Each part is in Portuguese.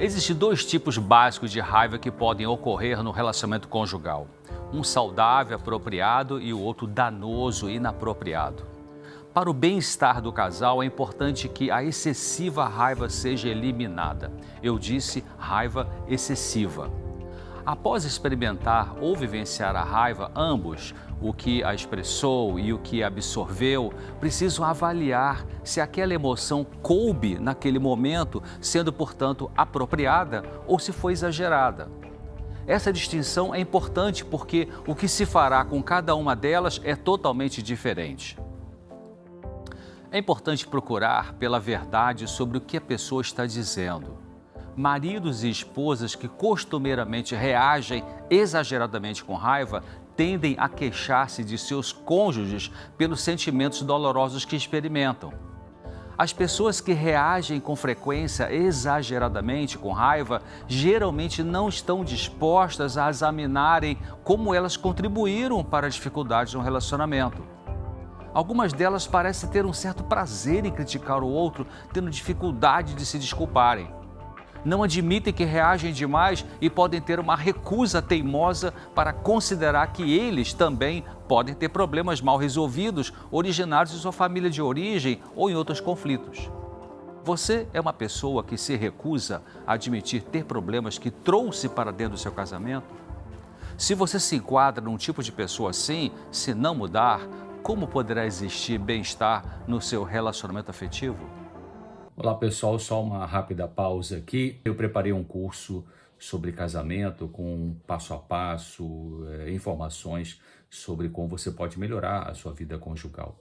Existem dois tipos básicos de raiva que podem ocorrer no relacionamento conjugal. Um saudável, apropriado e o outro danoso e inapropriado. Para o bem-estar do casal, é importante que a excessiva raiva seja eliminada. Eu disse raiva excessiva. Após experimentar ou vivenciar a raiva, ambos, o que a expressou e o que a absorveu, precisam avaliar se aquela emoção coube naquele momento, sendo, portanto, apropriada ou se foi exagerada. Essa distinção é importante porque o que se fará com cada uma delas é totalmente diferente. É importante procurar pela verdade sobre o que a pessoa está dizendo. Maridos e esposas que costumeiramente reagem exageradamente com raiva tendem a queixar-se de seus cônjuges pelos sentimentos dolorosos que experimentam. As pessoas que reagem com frequência exageradamente com raiva geralmente não estão dispostas a examinarem como elas contribuíram para as dificuldades no relacionamento. Algumas delas parecem ter um certo prazer em criticar o outro, tendo dificuldade de se desculparem. Não admitem que reagem demais e podem ter uma recusa teimosa para considerar que eles também podem ter problemas mal resolvidos, originados em sua família de origem ou em outros conflitos. Você é uma pessoa que se recusa a admitir ter problemas que trouxe para dentro do seu casamento? Se você se enquadra num tipo de pessoa assim, se não mudar, como poderá existir bem-estar no seu relacionamento afetivo? Olá pessoal, só uma rápida pausa aqui. Eu preparei um curso sobre casamento com passo a passo, informações sobre como você pode melhorar a sua vida conjugal.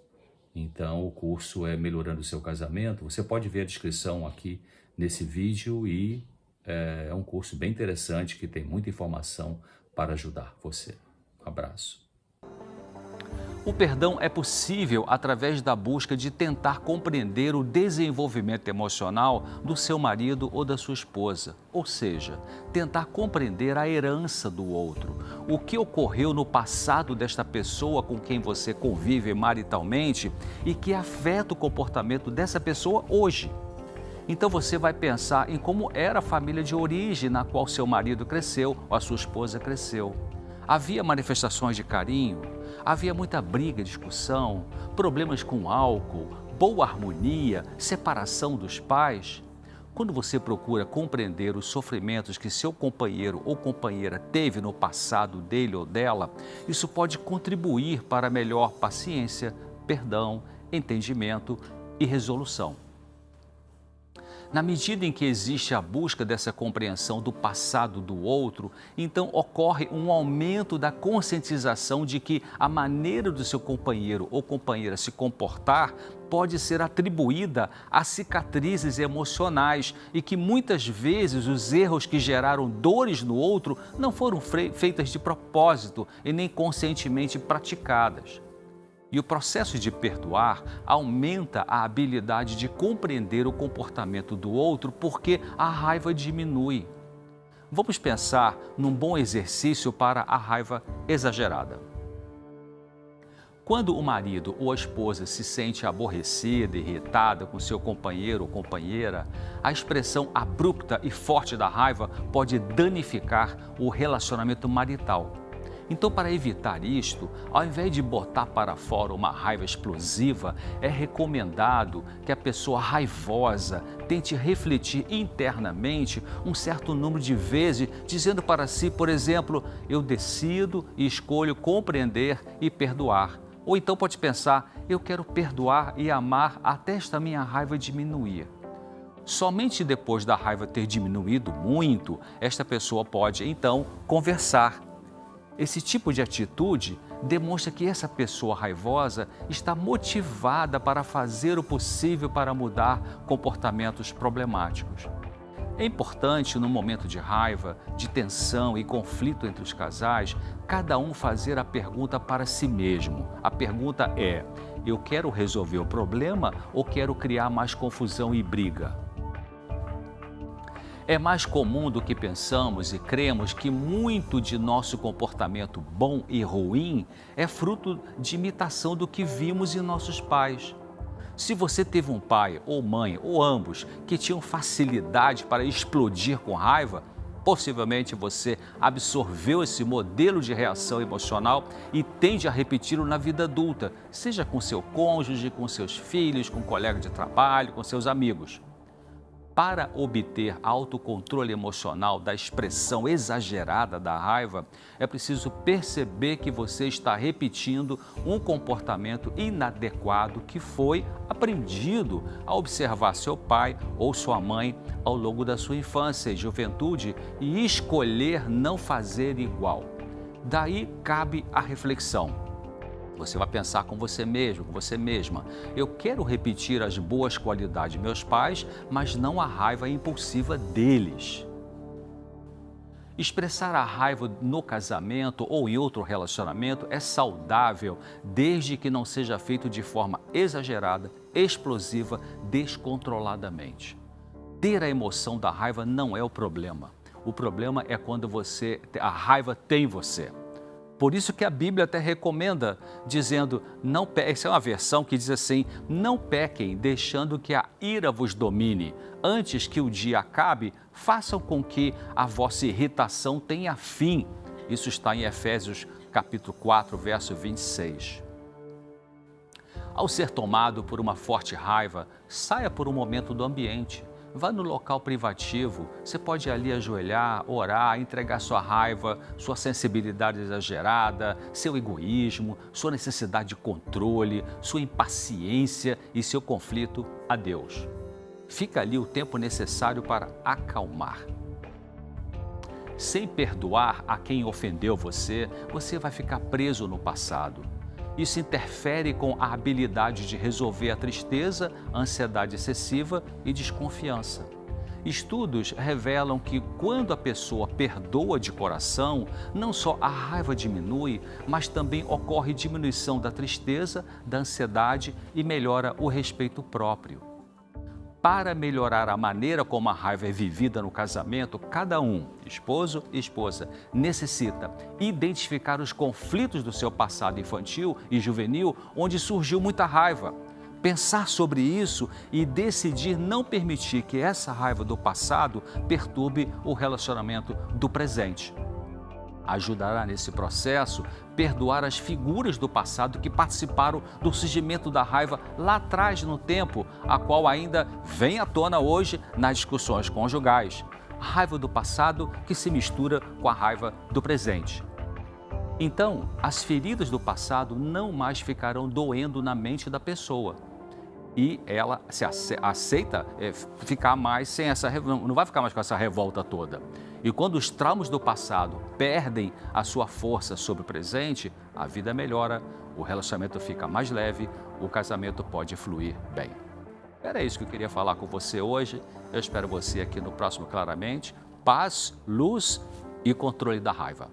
Então o curso é Melhorando o Seu Casamento. Você pode ver a descrição aqui nesse vídeo e é um curso bem interessante que tem muita informação para ajudar você. Um abraço. O perdão é possível através da busca de tentar compreender o desenvolvimento emocional do seu marido ou da sua esposa, ou seja, tentar compreender a herança do outro, o que ocorreu no passado desta pessoa com quem você convive maritalmente e que afeta o comportamento dessa pessoa hoje. Então você vai pensar em como era a família de origem na qual seu marido cresceu ou a sua esposa cresceu. Havia manifestações de carinho? Havia muita briga, discussão, problemas com álcool, boa harmonia, separação dos pais? Quando você procura compreender os sofrimentos que seu companheiro ou companheira teve no passado dele ou dela, isso pode contribuir para melhor paciência, perdão, entendimento e resolução. Na medida em que existe a busca dessa compreensão do passado do outro, então ocorre um aumento da conscientização de que a maneira do seu companheiro ou companheira se comportar pode ser atribuída a cicatrizes emocionais e que muitas vezes os erros que geraram dores no outro não foram feitas de propósito e nem conscientemente praticadas. E o processo de perdoar aumenta a habilidade de compreender o comportamento do outro porque a raiva diminui. Vamos pensar num bom exercício para a raiva exagerada. Quando o marido ou a esposa se sente aborrecida, irritada com seu companheiro ou companheira, a expressão abrupta e forte da raiva pode danificar o relacionamento marital. Então, para evitar isto, ao invés de botar para fora uma raiva explosiva, é recomendado que a pessoa raivosa tente refletir internamente um certo número de vezes, dizendo para si, por exemplo, eu decido e escolho compreender e perdoar. Ou então pode pensar, eu quero perdoar e amar até esta minha raiva diminuir. Somente depois da raiva ter diminuído muito, esta pessoa pode, então, conversar. Esse tipo de atitude demonstra que essa pessoa raivosa está motivada para fazer o possível para mudar comportamentos problemáticos. É importante, no momento de raiva, de tensão e conflito entre os casais, cada um fazer a pergunta para si mesmo. A pergunta é: eu quero resolver o problema ou quero criar mais confusão e briga? É mais comum do que pensamos e cremos que muito de nosso comportamento bom e ruim é fruto de imitação do que vimos em nossos pais. Se você teve um pai ou mãe, ou ambos, que tinham facilidade para explodir com raiva, possivelmente você absorveu esse modelo de reação emocional e tende a repeti-lo na vida adulta, seja com seu cônjuge, com seus filhos, com colegas de trabalho, com seus amigos. Para obter autocontrole emocional da expressão exagerada da raiva, é preciso perceber que você está repetindo um comportamento inadequado que foi aprendido a observar seu pai ou sua mãe ao longo da sua infância e juventude e escolher não fazer igual. Daí cabe a reflexão. Você vai pensar com você mesmo, com você mesma. Eu quero repetir as boas qualidades de meus pais, mas não a raiva impulsiva deles. Expressar a raiva no casamento ou em outro relacionamento é saudável, desde que não seja feito de forma exagerada, explosiva, descontroladamente. Ter a emoção da raiva não é o problema. O problema é quando a raiva tem você. Por isso que a Bíblia até recomenda, dizendo, essa é uma versão que diz assim, não pequem deixando que a ira vos domine. Antes que o dia acabe, façam com que a vossa irritação tenha fim. Isso está em Efésios capítulo 4, verso 26. Ao ser tomado por uma forte raiva, saia por um momento do ambiente. Vá no local privativo, você pode ali ajoelhar, orar, entregar sua raiva, sua sensibilidade exagerada, seu egoísmo, sua necessidade de controle, sua impaciência e seu conflito a Deus. Fica ali o tempo necessário para acalmar. Sem perdoar a quem ofendeu você, você vai ficar preso no passado. Isso interfere com a habilidade de resolver a tristeza, a ansiedade excessiva e desconfiança. Estudos revelam que quando a pessoa perdoa de coração, não só a raiva diminui, mas também ocorre diminuição da tristeza, da ansiedade e melhora o respeito próprio. Para melhorar a maneira como a raiva é vivida no casamento, cada um, esposo e esposa, necessita identificar os conflitos do seu passado infantil e juvenil, onde surgiu muita raiva. Pensar sobre isso e decidir não permitir que essa raiva do passado perturbe o relacionamento do presente. Ajudará nesse processo perdoar as figuras do passado que participaram do surgimento da raiva lá atrás no tempo, a qual ainda vem à tona hoje nas discussões conjugais. A raiva do passado que se mistura com a raiva do presente. Então, as feridas do passado não mais ficarão doendo na mente da pessoa. E ela se aceita ficar mais sem não vai ficar mais com essa revolta toda. E quando os traumas do passado perdem a sua força sobre o presente, a vida melhora, o relacionamento fica mais leve, o casamento pode fluir bem. Era isso que eu queria falar com você hoje. Eu espero você aqui no próximo Claramente. Paz, luz e controle da raiva.